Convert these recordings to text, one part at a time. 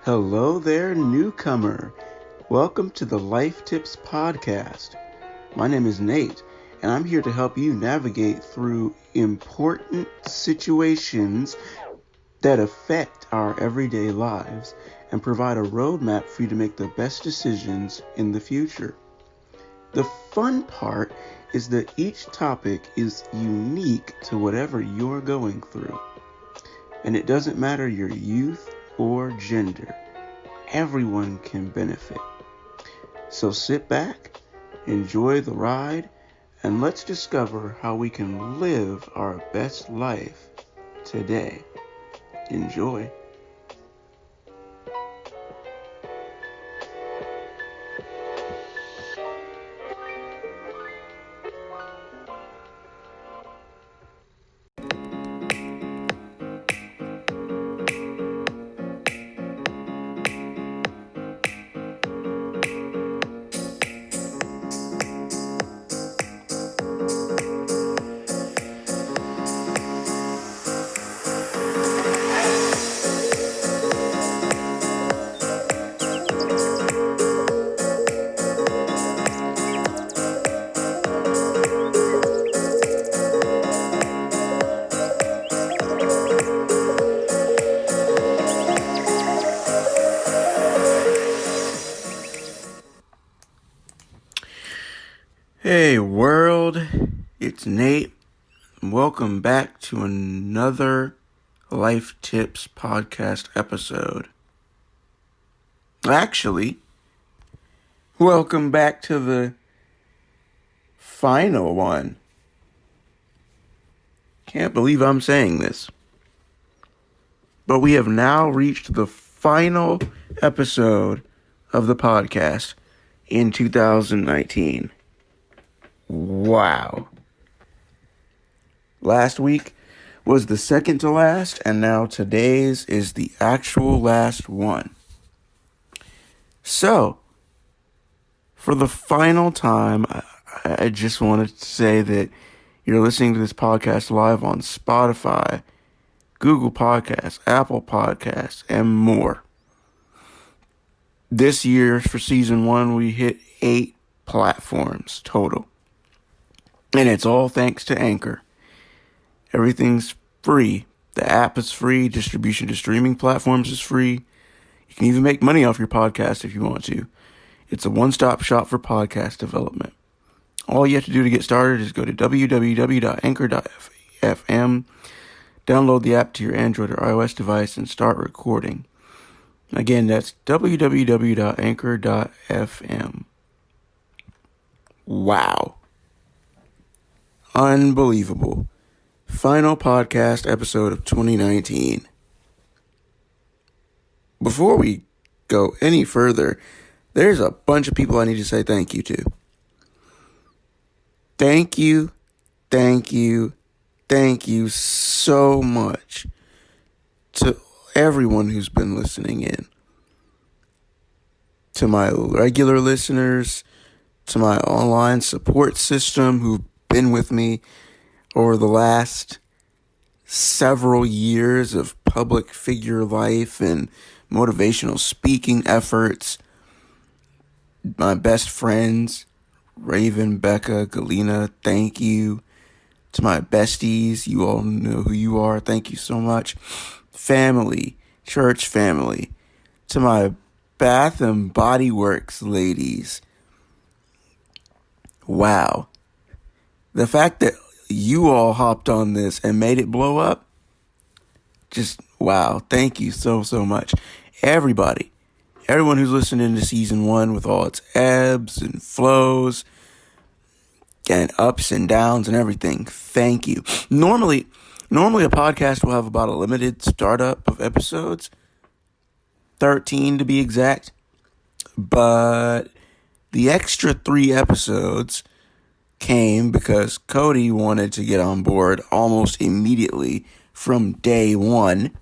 Hello there, newcomer. Welcome to the Lifetips podcast. My name is Nate, and I'm here to help you navigate through important situations that affect our everyday lives and provide a roadmap for you to make the best decisions in the future. The fun part is that each topic is unique to whatever you're going through. And it doesn't matter your youth or gender. Everyone can benefit. So sit back, enjoy the ride, and let's discover how we can live our best life today. Enjoy. Hey world, it's Nate. Welcome back to another Life Tips podcast episode. Actually, welcome back to the final one. Can't believe I'm saying this. But we have now reached the final episode of the podcast in 2019. Wow. Last week was the second to last, and now today's is the actual last one. So, for the final time, I just wanted to say that you're listening to this podcast live on Spotify, Google Podcasts, Apple Podcasts, and more. This year, for season 1, we hit 8 platforms total. And it's all thanks to Anchor. Everything's free. The app is free. Distribution to streaming platforms is free. You can even make money off your podcast if you want to. It's a one-stop shop for podcast development. All you have to do to get started is go to www.anchor.fm, download the app to your Android or iOS device, and start recording. Again, that's www.anchor.fm. Wow. Unbelievable. Final podcast episode of 2019. Before we go any further, there's a bunch of people I need to say thank you to. Thank you so much to everyone who's been listening in. To my regular listeners, to my online support system who've been with me over the last several years of public figure life and motivational speaking efforts. My best friends, Raven, Becca, Galena, thank you. To my besties, you all know who you are, thank you so much. Family, church family. To my Bath and Body Works ladies. Wow. The fact that you all hopped on this and made it blow up, just wow. Thank you so much. Everybody, everyone who's listening to season 1 with all its ebbs and flows and ups and downs and everything, thank you. Normally a podcast will have about a limited startup of episodes, 13 to be exact, but the extra 3 episodes came because Cody wanted to get on board almost immediately from day 1.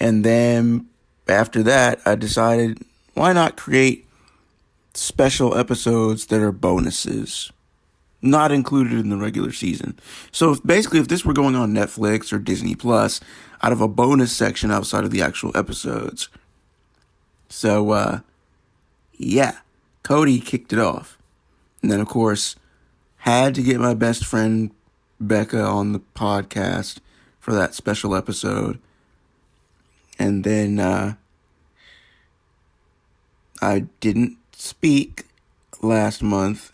And then after that, I decided, why not create special episodes that are bonuses? not included in the regular season. So if this were going on Netflix or Disney Plus, I'd have a bonus section outside of the actual episodes. So, yeah, Cody kicked it off. And then, of course, had to get my best friend Becca on the podcast for that special episode. And then I didn't speak last month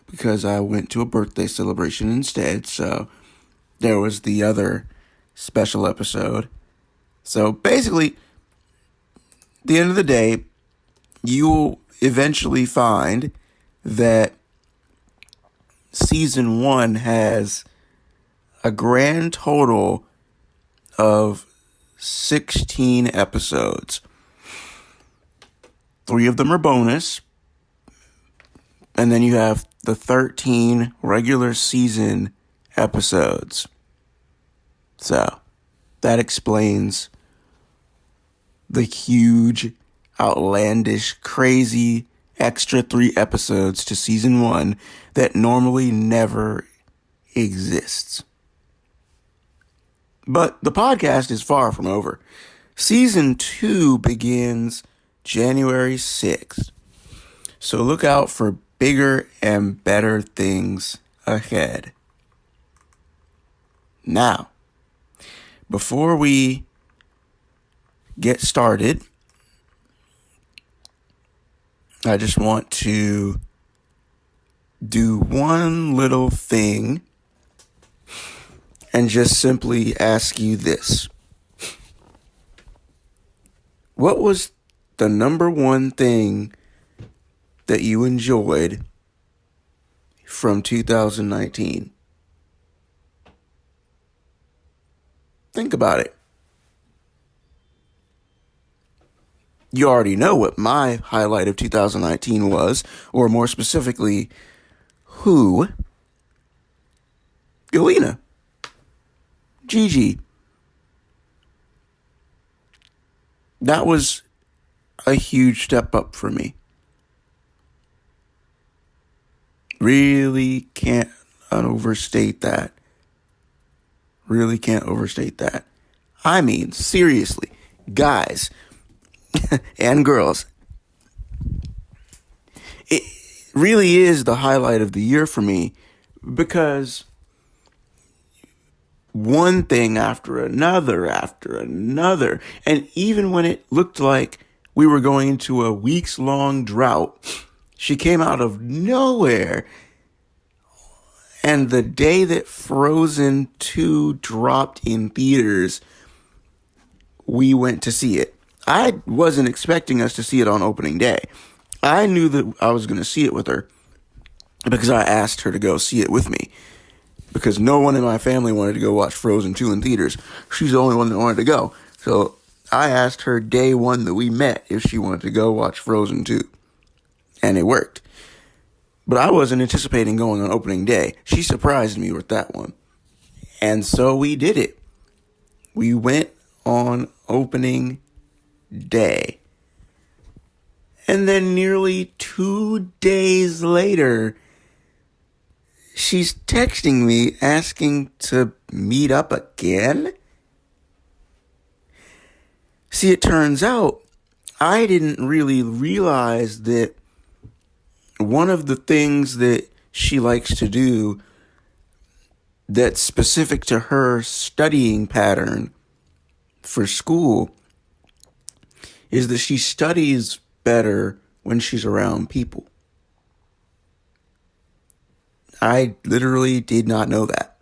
because I went to a birthday celebration instead. So there was the other special episode. So basically, at the end of the day, you will eventually find that season 1 has a grand total of 16 episodes. 3 of them are bonus. And then you have the 13 regular season episodes. So, that explains the huge, outlandish, crazy extra 3 episodes to season 1 that normally never exists. But the podcast is far from over. Season 2 begins January 6th. So look out for bigger and better things ahead. Now, before we get started, I just want to do one little thing and just simply ask you this. What was the number one thing that you enjoyed from 2019? Think about it. You already know what my highlight of 2019 was, or more specifically, who? Galena. Gigi. That was a huge step up for me. Really can't overstate that. Really can't overstate that. I mean, seriously, guys and girls, it really is the highlight of the year for me, because one thing after another, and even when it looked like we were going into a weeks-long drought, she came out of nowhere. And the day that Frozen 2 dropped in theaters, we went to see it. I wasn't expecting us to see it on opening day. I knew that I was going to see it with her because I asked her to go see it with me. Because no one in my family wanted to go watch Frozen 2 in theaters. She's the only one that wanted to go. So I asked her day one that we met if she wanted to go watch Frozen 2. And it worked. But I wasn't anticipating going on opening day. She surprised me with that one. And so we did it. We went on opening day. And then nearly 2 days later, she's texting me asking to meet up again. See, it turns out I didn't really realize that one of the things that she likes to do that's specific to her studying pattern for school is that she studies better when she's around people. I literally did not know that.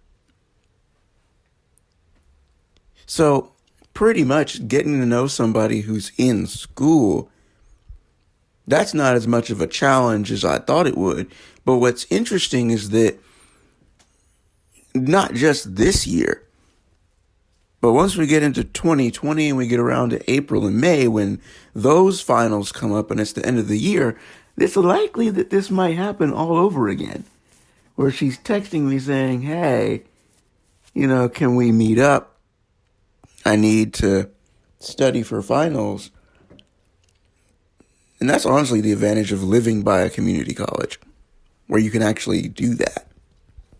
So, pretty much getting to know somebody who's in school, that's not as much of a challenge as I thought it would. But what's interesting is that not just this year, but once we get into 2020 and we get around to April and May, when those finals come up and it's the end of the year, it's likely that this might happen all over again. Where she's texting me saying, hey, can we meet up? I need to study for finals. And that's honestly the advantage of living by a community college. where you can actually do that.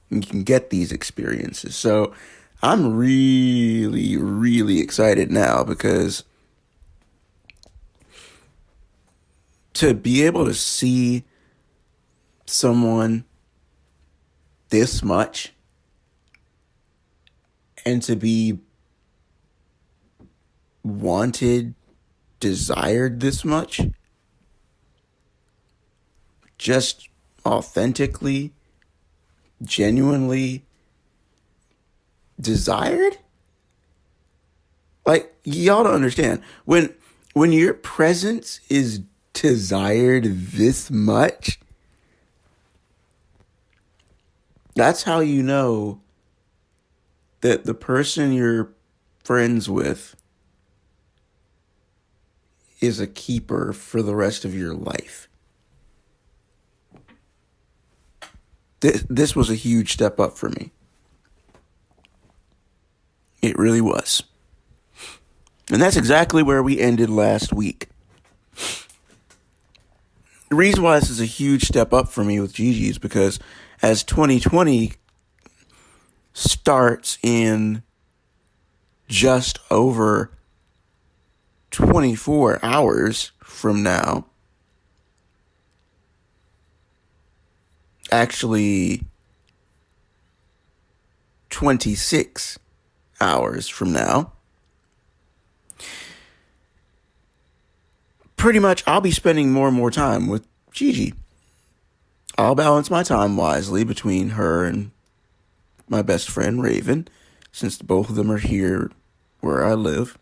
You can get these experiences. So I'm really, really excited now because to be able to see someone this much and to be wanted, desired this much, just authentically, genuinely desired? Like, y'all don't understand. When your presence is desired this much, that's how you know that the person you're friends with is a keeper for the rest of your life. This was a huge step up for me. It really was. And that's exactly where we ended last week. The reason why this is a huge step up for me with Gigi is because as 2020 starts in just over 24 hours from now, actually 26 hours from now, pretty much I'll be spending more and more time with Gigi. I'll balance my time wisely between her and my best friend Raven, since both of them are here where I live.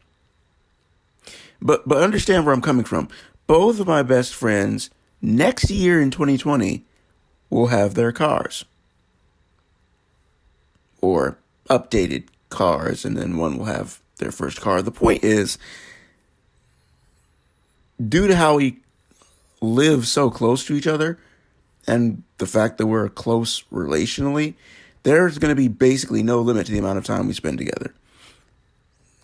But understand where I'm coming from. Both of my best friends next year in 2020 will have their cars. Or updated cars, and then one will have their first car. The point is, due to how we live so close to each other and the fact that we're close relationally, there's going to be basically no limit to the amount of time we spend together.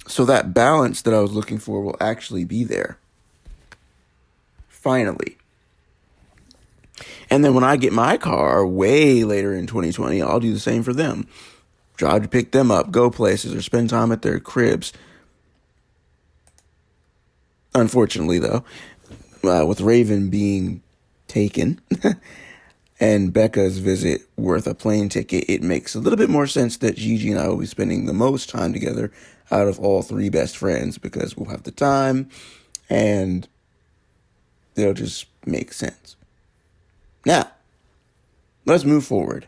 So that balance that I was looking for will actually be there. Finally. And then when I get my car way later in 2020, I'll do the same for them. Drive to pick them up, go places, or spend time at their cribs. Unfortunately, though, with Raven being taken and Becca's visit worth a plane ticket, it makes a little bit more sense that Gigi and I will be spending the most time together out of all three best friends, because we'll have the time and it'll just make sense. Now, let's move forward.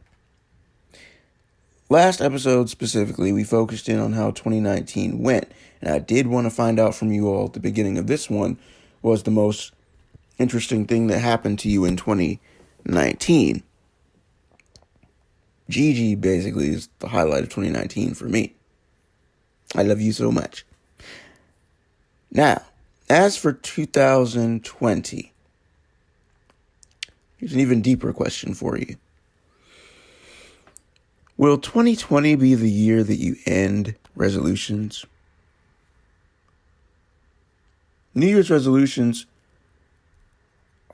Last episode specifically, we focused in on how 2019 went, and I did want to find out from you all at the beginning of this one was the most interesting thing that happened to you in 2019. Gigi basically is the highlight of 2019 for me. I love you so much. Now, as for 2020, here's an even deeper question for you. Will 2020 be the year that you end resolutions? New Year's resolutions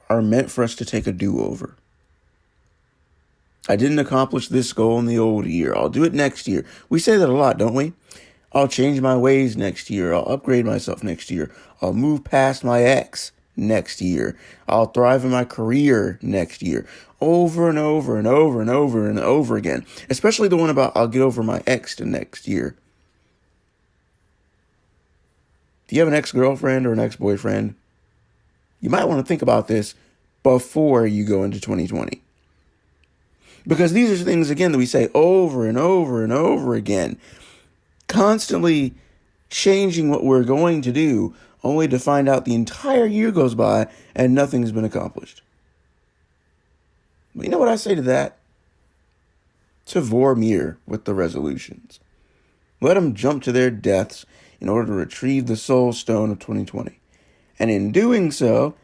are meant for us to take a do-over. I didn't accomplish this goal in the old year. I'll do it next year. We say that a lot, don't we? I'll change my ways next year. I'll upgrade myself next year. I'll move past my ex next year. I'll thrive in my career next year. Over and over and over and over and over again. Especially the one about I'll get over my ex to next year. Do you have an ex-girlfriend or an ex-boyfriend? You might want to think about this before you go into 2020. Because these are things, again, that we say over and over and over again. Constantly changing what we're going to do, only to find out the entire year goes by and nothing's been accomplished. But you know what I say to that? To Vormir with the resolutions. Let them jump to their deaths in order to retrieve the soul stone of 2020. And in doing so,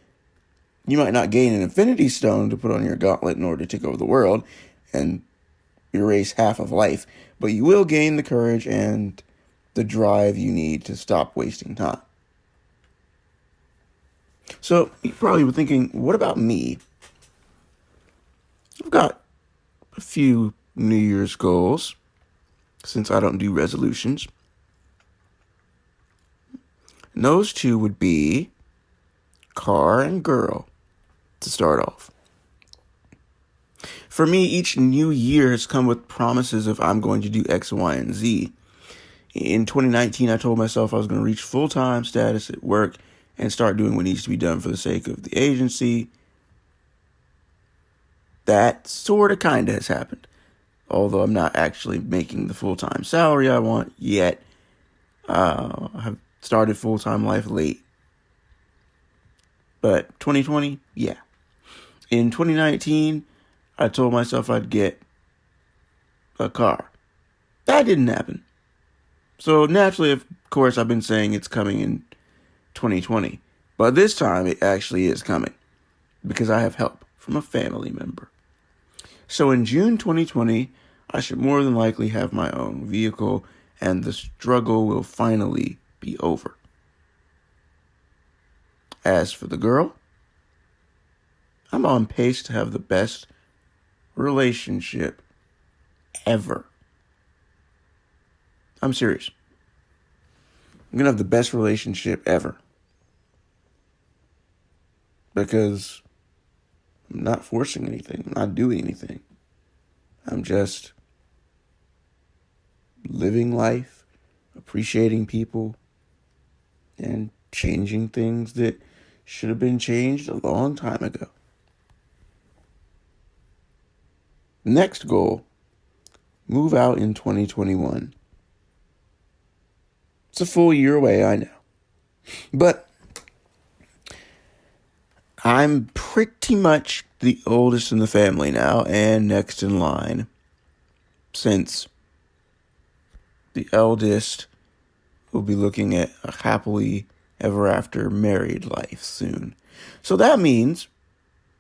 you might not gain an infinity stone to put on your gauntlet in order to take over the world and erase half of life, but you will gain the courage and the drive you need to stop wasting time. So you probably were thinking, what about me? I've got a few New Year's goals since I don't do resolutions. And those two would be car and girl to start off. For me, each new year has come with promises of I'm going to do X, Y, and Z. In 2019, I told myself I was going to reach full-time status at work and start doing what needs to be done for the sake of the agency. That sort of kind of has happened. Although I'm not actually making the full-time salary I want yet. I've started full-time life late. But 2020, yeah. In 2019, I told myself I'd get a car. That didn't happen. So naturally, of course, I've been saying it's coming in 2020. But this time, it actually is coming. Because I have help from a family member. So in June 2020, I should more than likely have my own vehicle, and the struggle will finally be over. As for the girl, I'm on pace to have the best relationship ever. I'm serious. I'm going to have the best relationship ever. Because I'm not forcing anything. I'm not doing anything. I'm just living life, appreciating people, and changing things that should have been changed a long time ago. Next goal, move out in 2021. It's a full year away, I know. But I'm pretty much the oldest in the family now and next in line, since the eldest will be looking at a happily ever after married life soon. So that means,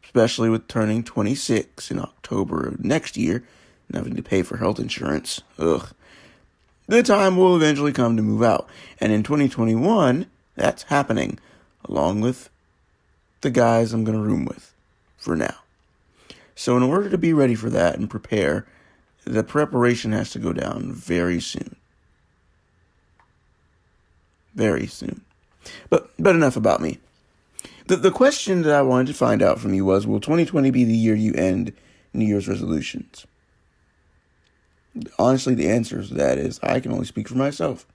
especially with turning 26 in October of next year and having to pay for health insurance, the time will eventually come to move out. And in 2021, that's happening, along with the guys I'm going to room with for now. So in order to be ready for that and prepare, the preparation has to go down very soon. Very soon. But enough about me. The question that I wanted to find out from you was, will 2020 be the year you end New Year's resolutions? Honestly, the answer to that is I can only speak for myself.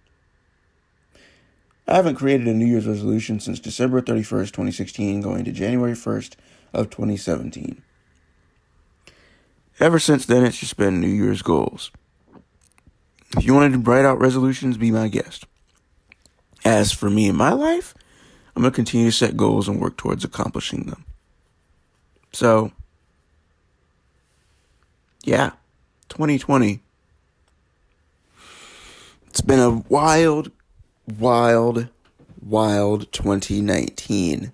I haven't created a New Year's resolution since December 31st, 2016, going to January 1st of 2017. Ever since then, it's just been New Year's goals. If you wanted to write out resolutions, be my guest. As for me in my life, I'm going to continue to set goals and work towards accomplishing them. So, yeah, 2020. It's been a wild 2019.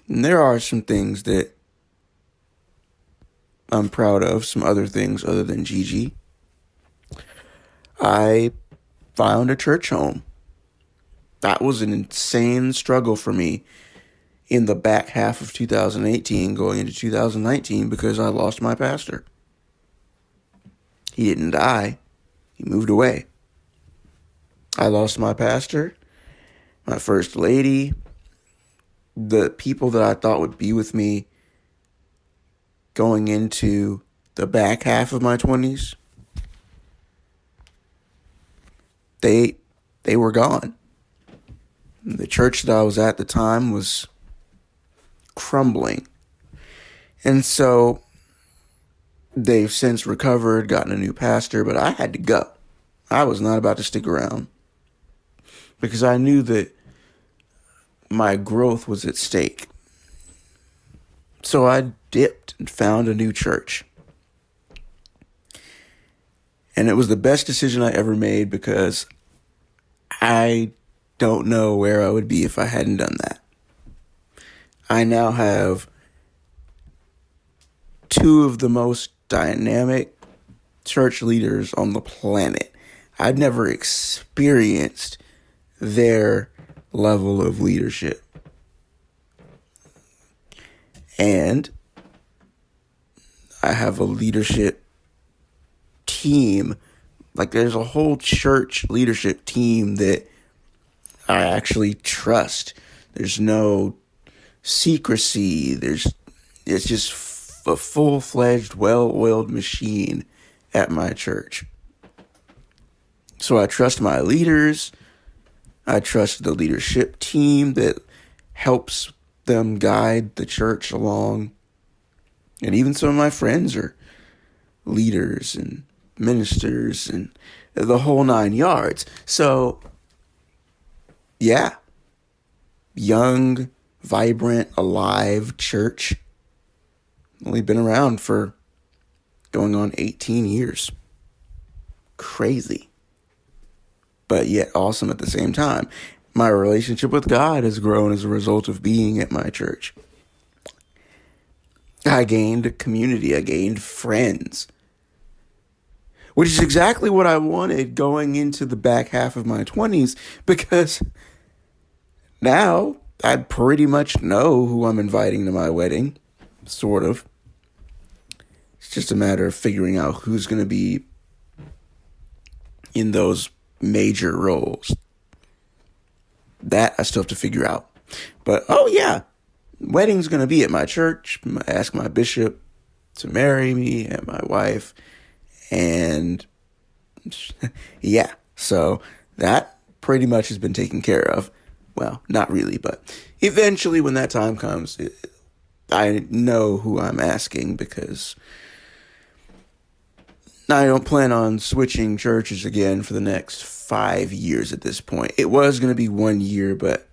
And there are some things that I'm proud of, some other things other than Gigi. I found a church home. That was an insane struggle for me in the back half of 2018 going into 2019 because I lost my pastor. He didn't die. He moved away. I lost my pastor, my first lady, the people that I thought would be with me going into the back half of my 20s. They were gone. The church that I was at the time was crumbling. And so they've since recovered, gotten a new pastor, but I had to go. I was not about to stick around because I knew that my growth was at stake. So I dipped and found a new church. And it was the best decision I ever made because I don't know where I would be if I hadn't done that. I now have two of the most dynamic church leaders on the planet. I've never experienced their level of leadership. And I have a leadership team. Like, there's a whole church leadership team that I actually trust. There's no secrecy. It's just a full-fledged, well-oiled machine at my church. So I trust my leaders. I trust the leadership team that helps them guide the church along. And even some of my friends are leaders and ministers and the whole 9 yards. So, yeah, young, vibrant, alive church. Only been around for going on 18 years. Crazy. But yet awesome at the same time. My relationship with God has grown as a result of being at my church. I gained a community. I gained friends. Which is exactly what I wanted going into the back half of my 20s, because now I pretty much know who I'm inviting to my wedding, sort of. It's just a matter of figuring out who's going to be in those major roles. That I still have to figure out. But, oh yeah, wedding's going to be at my church. I ask my bishop to marry me and my wife. And yeah, so that pretty much has been taken care of. Well, not really, but eventually when that time comes, I know who I'm asking, because I don't plan on switching churches again for the next 5 years at this point. It was going to be 1 year, but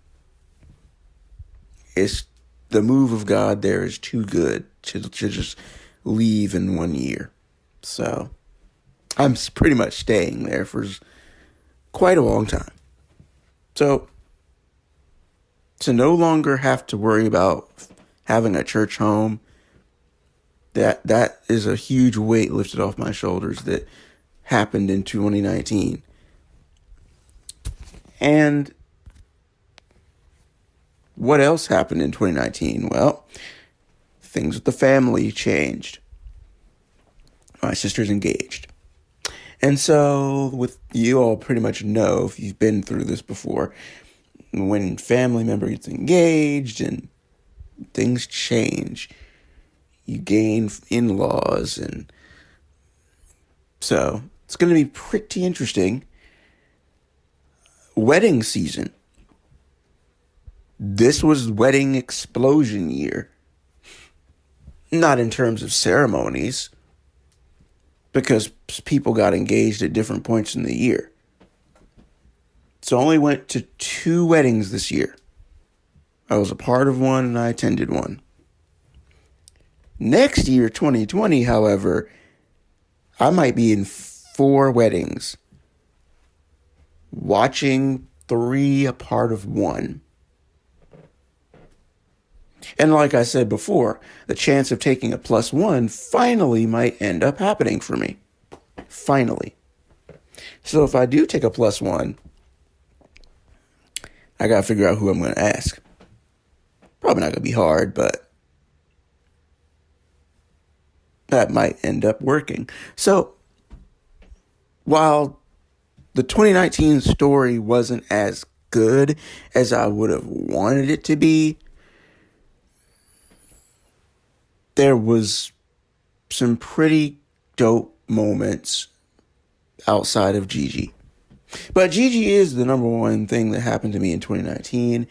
it's the move of God there is too good to just leave in 1 year. So I'm pretty much staying there for quite a long time. So to no longer have to worry about having a church home, that is a huge weight lifted off my shoulders that happened in 2019. And what else happened in 2019? Well, things with the family changed. My sister's engaged. And so, with you all pretty much know, if you've been through this before, when family member gets engaged and things change, you gain in-laws, and so it's going to be pretty interesting. Wedding season. This was wedding explosion year. Not in terms of ceremonies, because people got engaged at different points in the year. So I only went to 2 weddings this year. I was a part of one and I attended one. Next year, 2020, however, I might be in 4 weddings, watching 3 a part of one. And like I said before, the chance of taking a +1 finally might end up happening for me. Finally. So if I do take a +1, I got to figure out who I'm going to ask. Probably not going to be hard, but that might end up working. So while the 2019 story wasn't as good as I would have wanted it to be, there was some pretty dope moments outside of Gigi. But Gigi is the number one thing that happened to me in 2019,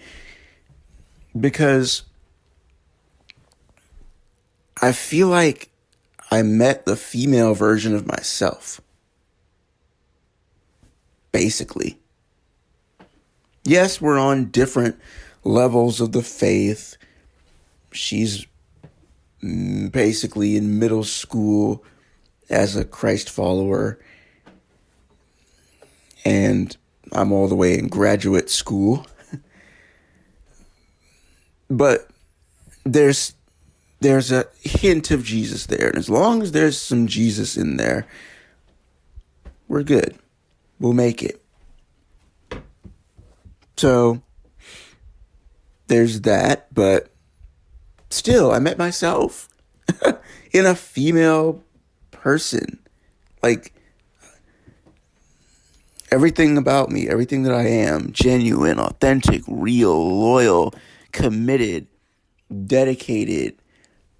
because I feel like I met the female version of myself. Basically. Yes, we're on different levels of the faith. She's basically in middle school as a Christ follower, and I'm all the way in graduate school. But there's a hint of Jesus there, and as long as there's some Jesus in there, we're good. We'll make it. So there's that, but still, I met myself. in a female person. Like, everything about me, everything that I am, genuine, authentic, real, loyal, committed, dedicated,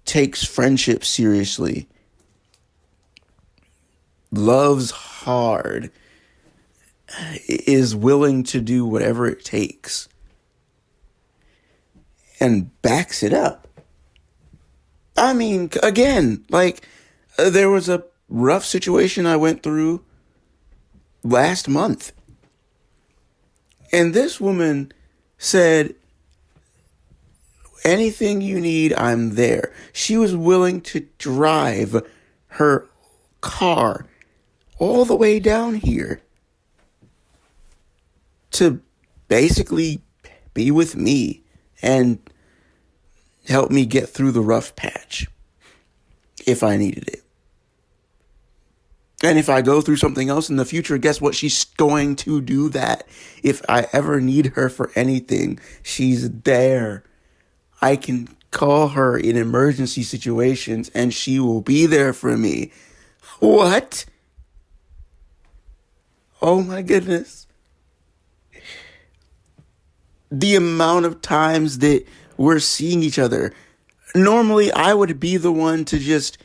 takes friendship seriously, loves hard, is willing to do whatever it takes, and backs it up. I mean, again, like, there was a rough situation I went through last month. And this woman said, anything you need, I'm there. She was willing to drive her car all the way down here to basically be with me and help me get through the rough patch if I needed it. And if I go through something else in the future, guess what? She's going to do that. If I ever need her for anything, she's there. I can call her in emergency situations and she will be there for me. What? Oh my goodness. The amount of times that we're seeing each other. Normally, I would be the one to just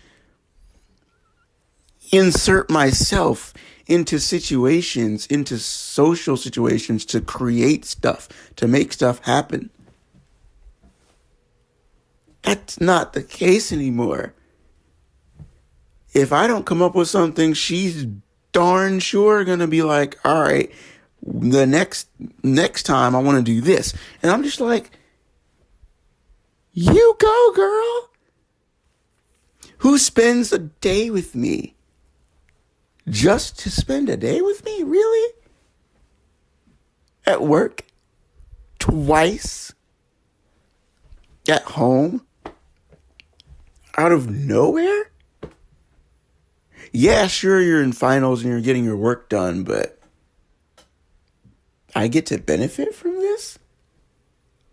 insert myself into situations, into social situations, to create stuff, to make stuff happen. That's not the case anymore. If I don't come up with something, she's darn sure gonna be like, all right, the next time I want to do this. And I'm just like, you go, girl. Who spends a day with me just to spend a day with me? Really? At work? Twice? At home? Out of nowhere? Yeah, sure, you're in finals and you're getting your work done, but I get to benefit from this?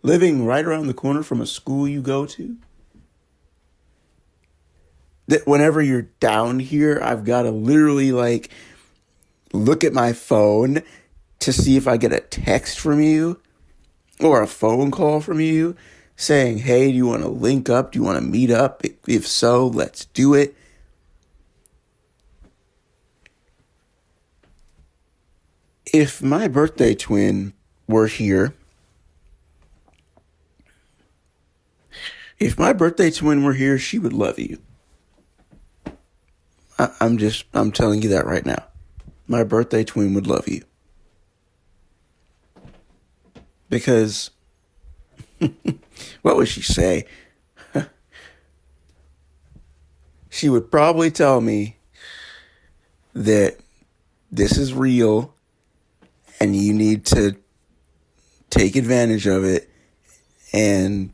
Living right around the corner from a school you go to? That whenever you're down here, I've got to literally like look at my phone to see if I get a text from you or a phone call from you saying, hey, do you want to link up? Do you want to meet up? If so, let's do it. If my birthday twin were here, she would love you. I'm telling you that right now. My birthday twin would love you. Because, what would she say? She would probably tell me that this is real and you need to take advantage of it and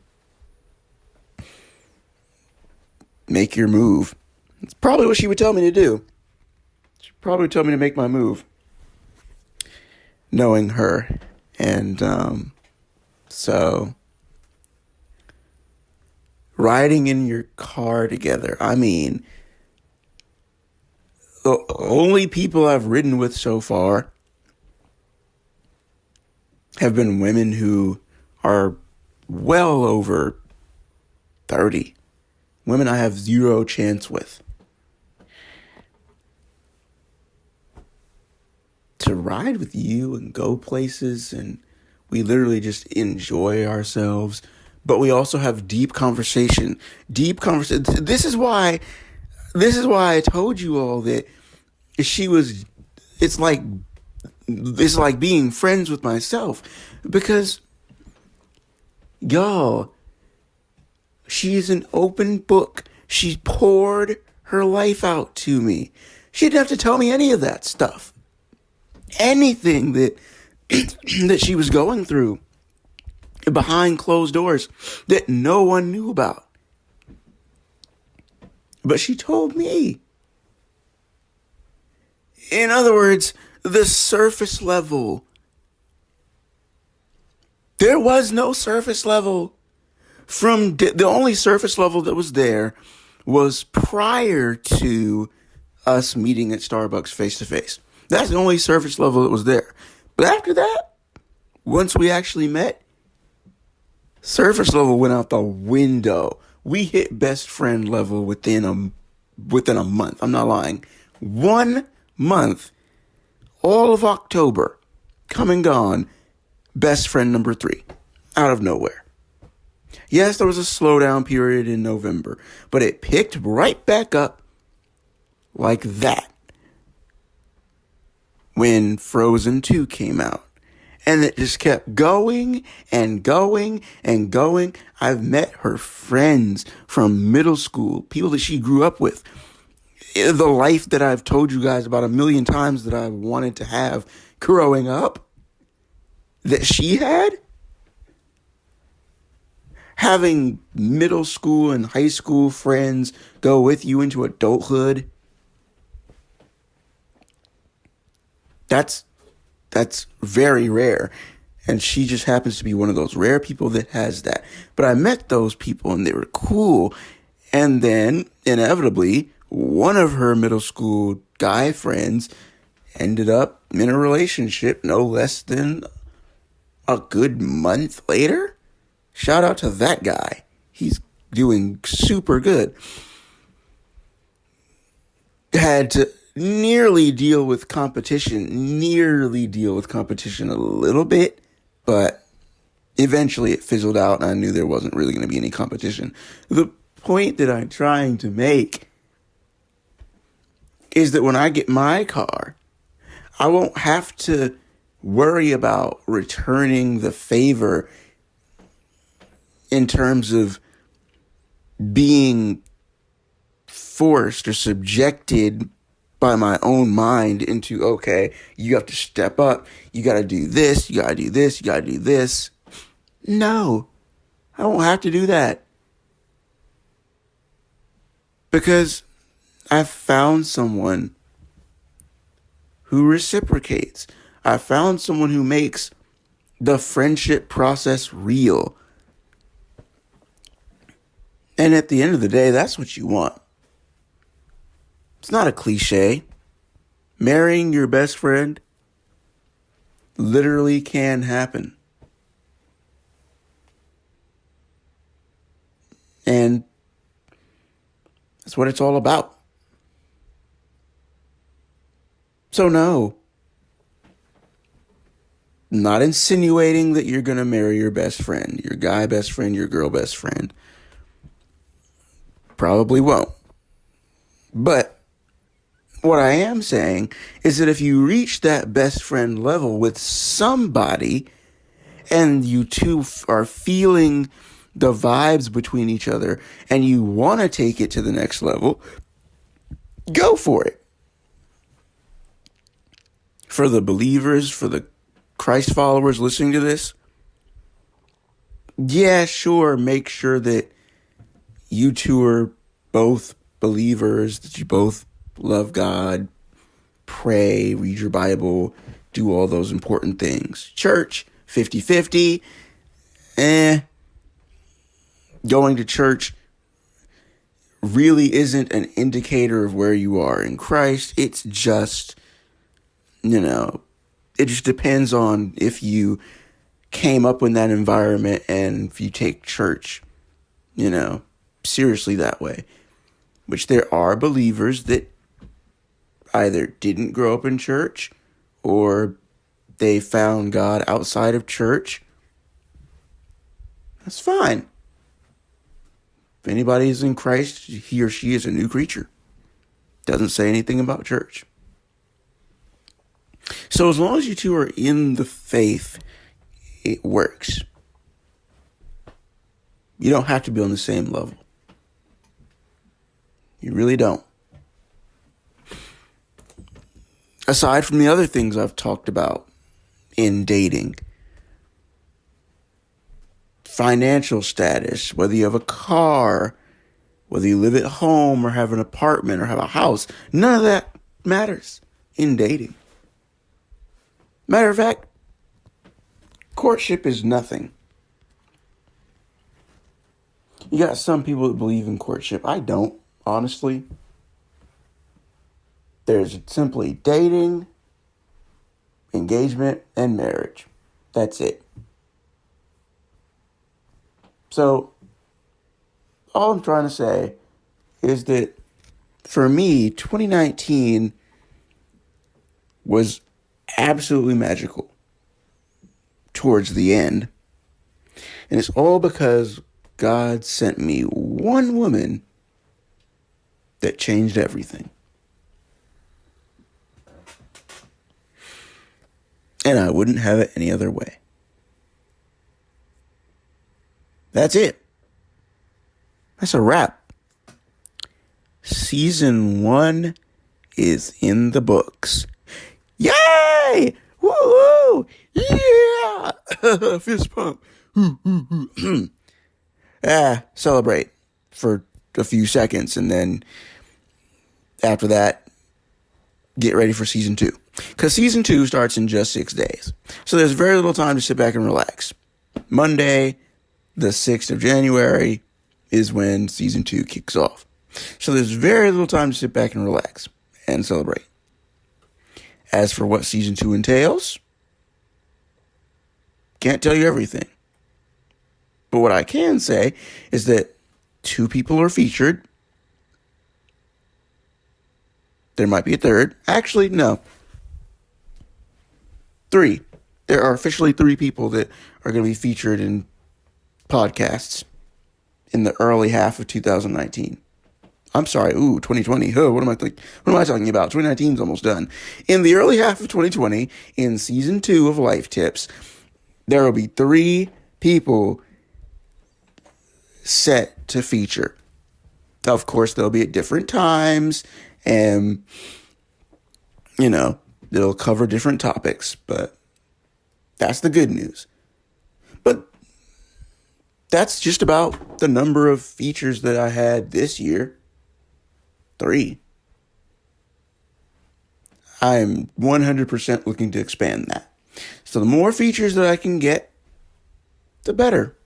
make your move. It's probably what she would tell me to do. She'd probably tell me to make my move, knowing her. And so riding in your car together. I mean, the only people I've ridden with so far have been women who are well over 30. Women I have zero chance with. To ride with you and go places, and we literally just enjoy ourselves, but we also have deep conversation. This is why I told you all that it's like being friends with myself, because y'all, she is an open book. She poured her life out to me. She didn't have to tell me any of that stuff. Anything that that she was going through behind closed doors that no one knew about. But she told me. In other words, the surface level. There was no surface level. The only surface level that was there was prior to us meeting at Starbucks face to face. That's the only surface level that was there. But after that, once we actually met, surface level went out the window. We hit best friend level within a month. I'm not lying. 1 month, all of October, come and gone, best friend number 3, out of nowhere. Yes, there was a slowdown period in November, but it picked right back up like that when Frozen 2 came out. And it just kept going and going and going. I've met her friends from middle school, people that she grew up with. The life that I've told you guys about a million times that I wanted to have growing up, that she had. Having middle school and high school friends go with you into adulthood. That's very rare. And she just happens to be one of those rare people that has that. But I met those people and they were cool. And then, inevitably, one of her middle school guy friends ended up in a relationship no less than a good month later. Shout out to that guy. He's doing super good. Had to nearly deal with competition a little bit, but eventually it fizzled out and I knew there wasn't really going to be any competition. The point that I'm trying to make is that when I get my car, I won't have to worry about returning the favor in terms of being forced or subjected by my own mind into, okay, you have to step up, you got to do this, you got to do this, you got to do this. No, I don't have to do that. Because I've found someone who reciprocates. I found someone who makes the friendship process real. And at the end of the day, that's what you want. It's not a cliche. Marrying your best friend literally can happen. And that's what it's all about. So no, not insinuating that you're going to marry your best friend, your guy best friend, your girl best friend. Probably won't. But what I am saying is that if you reach that best friend level with somebody and you two are feeling the vibes between each other and you want to take it to the next level, go for it. For the believers, for the Christ followers listening to this, yeah, sure, make sure that you two are both believers, that you both love God, pray, read your Bible, do all those important things. Church, 50-50. Going to church really isn't an indicator of where you are in Christ. It's just, it just depends on if you came up in that environment and if you take church, seriously that way. Which there are believers that either didn't grow up in church or they found God outside of church. That's fine. If anybody is in Christ, he or she is a new creature. Doesn't say anything about church. So as long as you two are in the faith, it works. You don't have to be on the same level. You really don't. Aside from the other things I've talked about in dating, financial status, whether you have a car, whether you live at home or have an apartment or have a house, none of that matters in dating. Matter of fact, courtship is nothing. You got some people that believe in courtship. I don't. honestly, there's simply dating, engagement, and marriage. That's it. So, all I'm trying to say is that for me, 2019 was absolutely magical towards the end. And it's all because God sent me one woman that changed everything. And I wouldn't have it any other way. That's it. That's a wrap. Season 1 is in the books. Yay! Woo-hoo! Yeah! Fist pump. Celebrate for a few seconds, and then after that, get ready for season 2. Because season 2 starts in just 6 days. So there's very little time to sit back and relax. Monday, the 6th of January, is when season 2 kicks off. So there's very little time to sit back and relax and celebrate. As for what season 2 entails, can't tell you everything. But what I can say is that 2 people are featured. There might be a third. Actually, no. 3. There are officially 3 people that are going to be featured in podcasts in the early half of 2019. I'm sorry, 2020. What am I talking about? 2019 is almost done. In the early half of 2020, in season 2 of Lifetips, there will be 3 people set to feature. Of course, they'll be at different times, and, they'll cover different topics, but that's the good news. But that's just about the number of features that I had this year. 3. I'm 100% looking to expand that. So the more features that I can get, the better.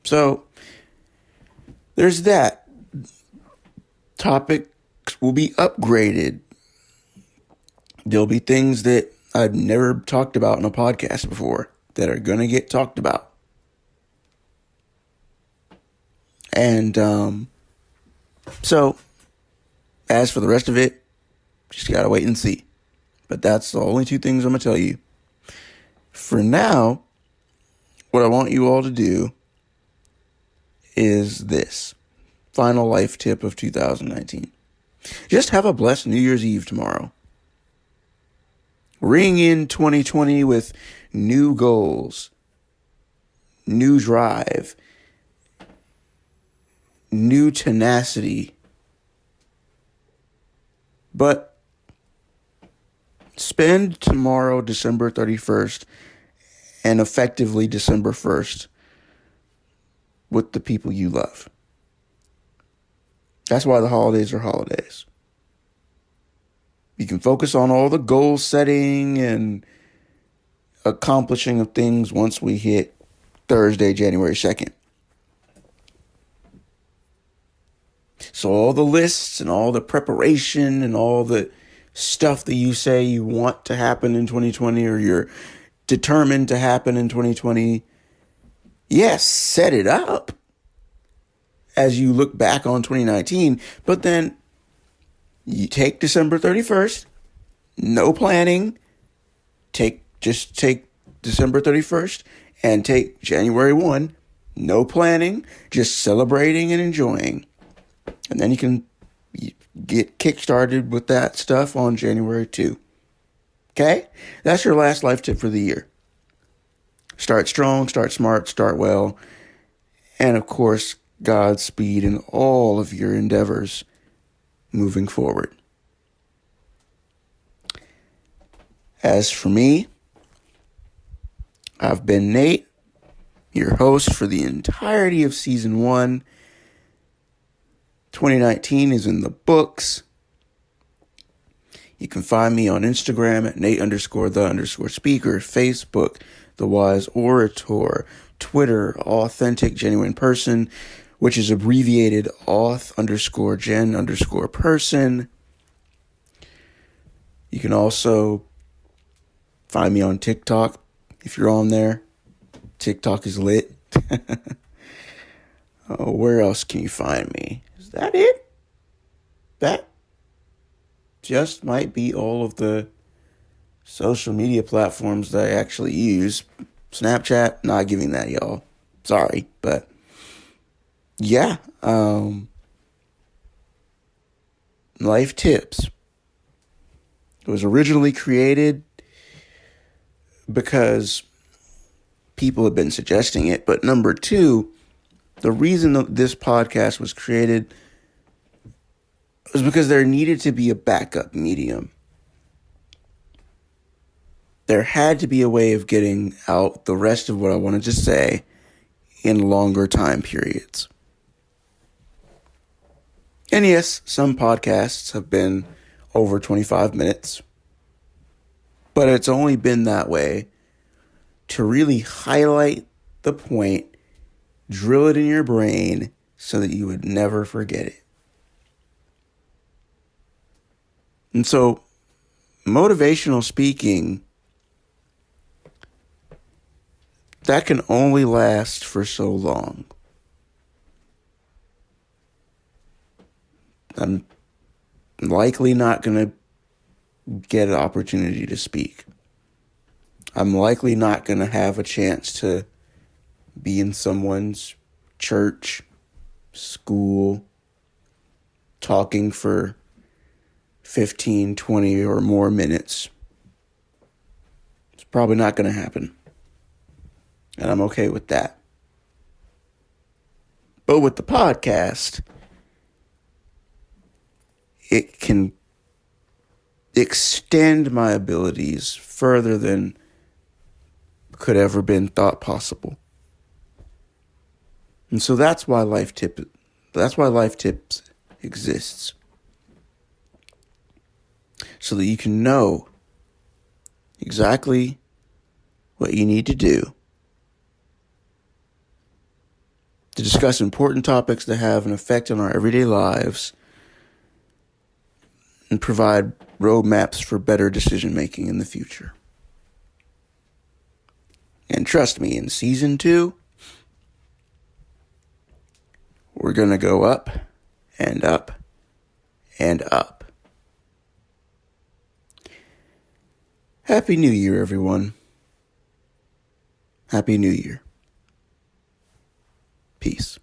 So there's that. Topics will be upgraded. There'll be things that I've never talked about in a podcast before that are going to get talked about. And so as for the rest of it, just got to wait and see. But that's the only 2 things I'm going to tell you. For now, what I want you all to do is this. Final life tip of 2019. Just have a blessed New Year's Eve tomorrow. Ring in 2020 with new goals, new drive, new tenacity. But spend tomorrow, December 31st, and effectively December 1st with the people you love. That's why the holidays are holidays. You can focus on all the goal setting and accomplishing of things once we hit Thursday, January 2nd. So all the lists and all the preparation and all the stuff that you say you want to happen in 2020 or you're determined to happen in 2020, yes, set it up as you look back on 2019, but then you take December 31st, no planning, just take December 31st and take January 1, no planning, just celebrating and enjoying. And then you can get kickstarted with that stuff on January 2. Okay? That's your last life tip for the year. Start strong, start smart, start well. And of course, Godspeed in all of your endeavors moving forward. As for me, I've been Nate, your host for the entirety of season 1. 2019 is in the books. You can find me on Instagram at Nate_the_speaker, Facebook, The Wise Orator, Twitter, Authentic Genuine Person, which is abbreviated auth_gen_person. You can also find me on TikTok if you're on there. TikTok is lit. Where else can you find me? Is that it? That just might be all of the social media platforms that I actually use. Snapchat, not giving that, y'all. Sorry, but yeah. Life Tips. It was originally created because people have been suggesting it. But number two, the reason that this podcast was created was because there needed to be a backup medium. There had to be a way of getting out the rest of what I wanted to say in longer time periods. And yes, some podcasts have been over 25 minutes, but it's only been that way to really highlight the point, drill it in your brain so that you would never forget it. And so, motivational speaking, that can only last for so long. I'm likely not going to get an opportunity to speak. I'm likely not going to have a chance to be in someone's church, school, talking for 15, 20 or more minutes. It's probably not going to happen. And I'm okay with that. But with the podcast, it can extend my abilities further than could ever been thought possible. And so that's why Life Tips exists. So that you can know exactly what you need to do to discuss important topics that have an effect on our everyday lives and provide roadmaps for better decision making in the future. And trust me, in season 2, we're going to go up and up and up. Happy New Year, everyone. Happy New Year. Peace.